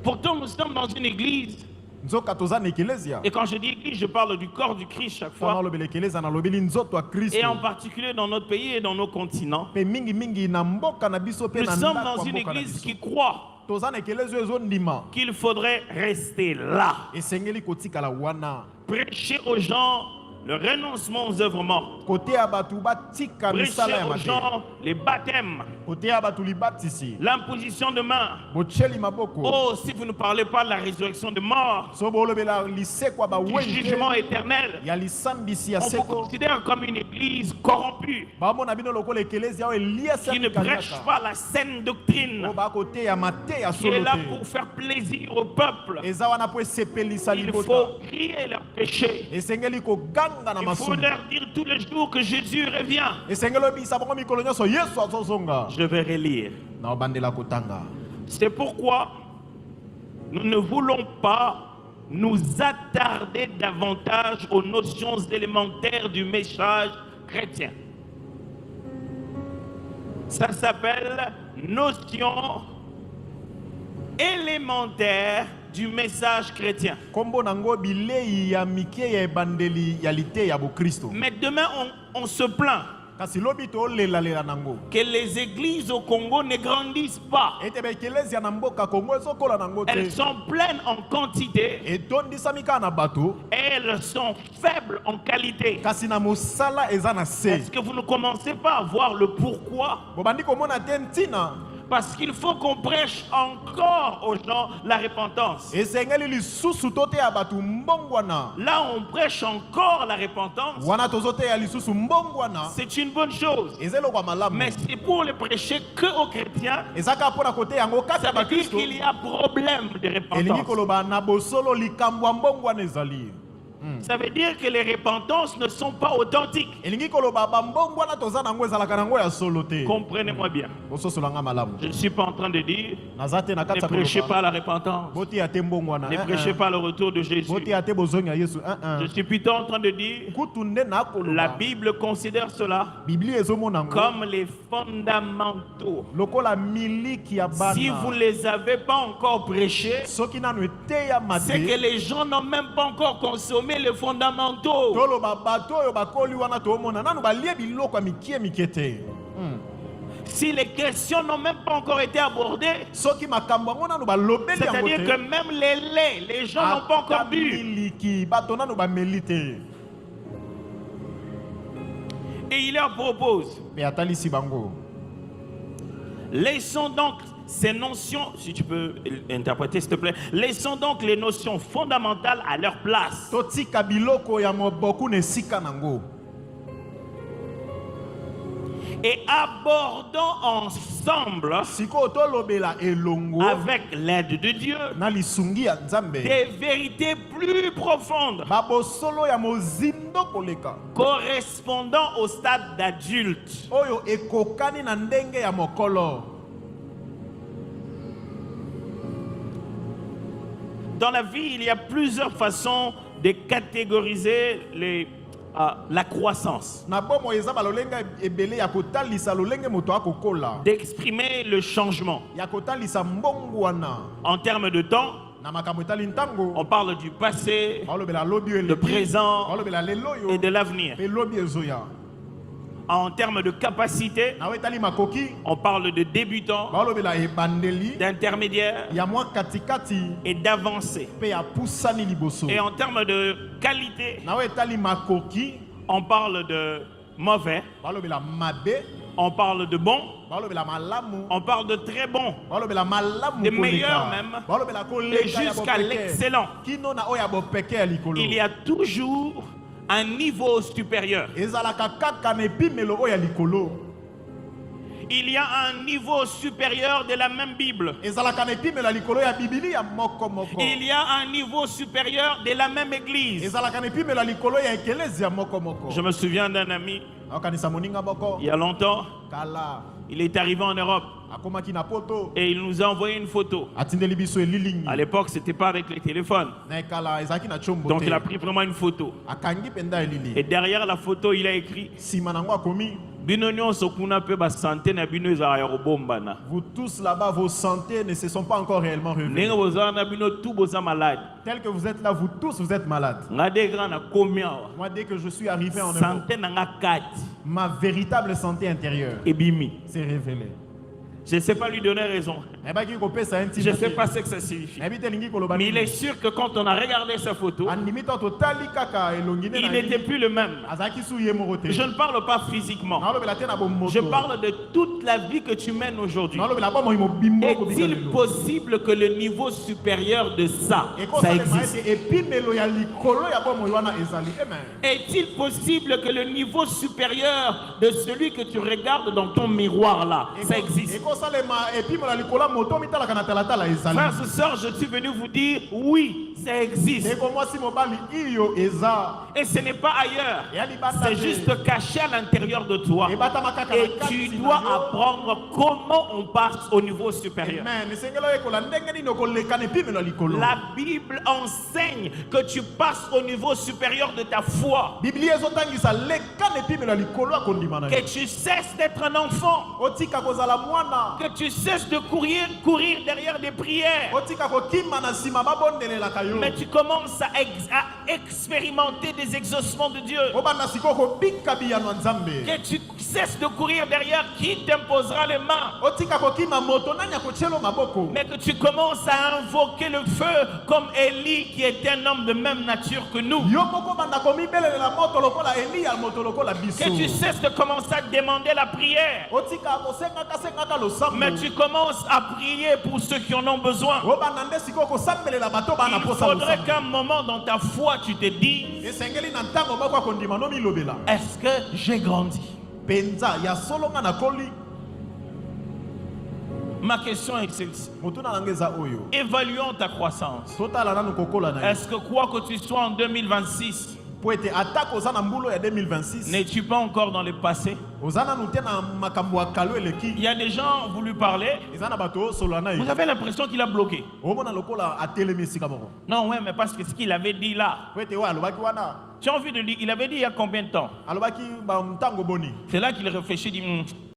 Pourtant, nous sommes dans une église. Et quand je dis église, je parle du corps du Christ chaque fois. Et en particulier dans notre pays et dans nos continents. Nous sommes dans une église qui croit qu'il faudrait rester là. Prêcher aux gens le renoncement aux œuvres mortes. Prêcher aux gens les baptêmes. L'imposition de main. Oh, si vous ne parlez pas de la résurrection de mort, du jugement éternel, on vous considère comme une église corrompue qui ne prêche pas la saine doctrine, qui est là pour faire plaisir au peuple. Il faut crier leurs péchés. Il faut leur dire tous les jours que Jésus revient. Je vais relire. C'est pourquoi nous ne voulons pas nous attarder davantage aux notions élémentaires du message chrétien. Ça s'appelle notion élémentaire du message chrétien. Mais demain, on se plaint que les églises au Congo ne grandissent pas. Elles sont pleines en quantité et elles sont faibles en qualité. Est-ce que vous ne commencez pas à voir le pourquoi? Parce qu'il faut qu'on prêche encore aux gens la repentance. Là, on prêche encore la repentance. C'est une bonne chose. Mais c'est pour le prêcher que aux chrétiens. Ça veut dire qu'il y a problème de repentance. Ça veut dire que les repentances ne sont pas authentiques. Comprenez-moi bien. Je ne suis pas en train de dire ne prêchez pas la repentance, ne prêchez pas le retour de Jésus. Je suis plutôt en train de dire la Bible considère cela comme les fondamentaux. Si vous ne les avez pas encore prêchés, c'est que les gens n'ont même pas encore consommé les fondamentaux. Si les questions n'ont même pas encore été abordées, c'est-à-dire que même les laits, les gens n'ont pas encore bu. Et il leur propose, laissons donc ces notions, si tu peux interpréter s'il te plaît, laissons donc les notions fondamentales à leur place. Et abordons ensemble, avec l'aide de Dieu, des vérités plus profondes, correspondant au stade d'adulte. Dans la vie, il y a plusieurs façons de catégoriser la croissance, d'exprimer le changement. En termes de temps, on parle du passé, du présent et de l'avenir. En termes de capacité, on parle de débutants, d'intermédiaires et d'avancés. Et en termes de qualité, on parle de mauvais, on parle de bon, on parle de très bon, de meilleur même, et jusqu'à l'excellent. Il y a toujours un niveau supérieur. Il y a un niveau supérieur de la même Bible. Il y a un niveau supérieur de la même église. Je me souviens d'un ami, il y a longtemps, il est arrivé en Europe et il nous a envoyé une photo. À l'époque, ce n'était pas avec les téléphones. Donc il a pris vraiment une photo. Et derrière la photo, il a écrit Vous tous là-bas, vos santé ne se sont pas encore réellement révélées. Tel que vous êtes là, vous tous, vous êtes malades. Moi, dès que je suis arrivé en Europe, ma véritable santé intérieure s'est révélée. Je ne sais pas lui donner raison. Je ne sais pas ce que ça signifie. Mais il est sûr que quand on a regardé sa photo, il n'était plus le même. Je ne parle pas physiquement. Je parle de toute la vie que tu mènes aujourd'hui. Est-il possible que le niveau supérieur de ça existe? Est-il possible que le niveau supérieur de celui que tu regardes dans ton miroir là, ça existe? Frères et sœurs, je suis venu vous dire oui, ça existe. Et ce n'est pas ailleurs. C'est juste caché à l'intérieur de toi. Et tu dois apprendre comment on passe au niveau supérieur. La Bible enseigne que tu passes au niveau supérieur de ta foi. Que tu cesses d'être un enfant. Que tu cesses de courir derrière des prières. Mais tu commences à expérimenter des exaucements de Dieu. Que tu cesses de courir derrière qui t'imposera les mains. Mais que tu commences à invoquer le feu comme Élie qui est un homme de même nature que nous. Que tu cesses de commencer à demander la prière. Mais tu commences à prier pour ceux qui en ont besoin. Il faudrait qu'à un moment dans ta foi tu te dises: est-ce que j'ai grandi? Ma question est celle-ci. Évaluons ta croissance. Est-ce que quoi que tu sois en 2026, n'es-tu pas encore dans le passé? Il y a des gens, vous lui parlez, vous avez l'impression qu'il a bloqué. Non, ouais, mais parce que ce qu'il avait dit là, tu as envie de dire, il avait dit il y a combien de temps? C'est là qu'il réfléchit, dit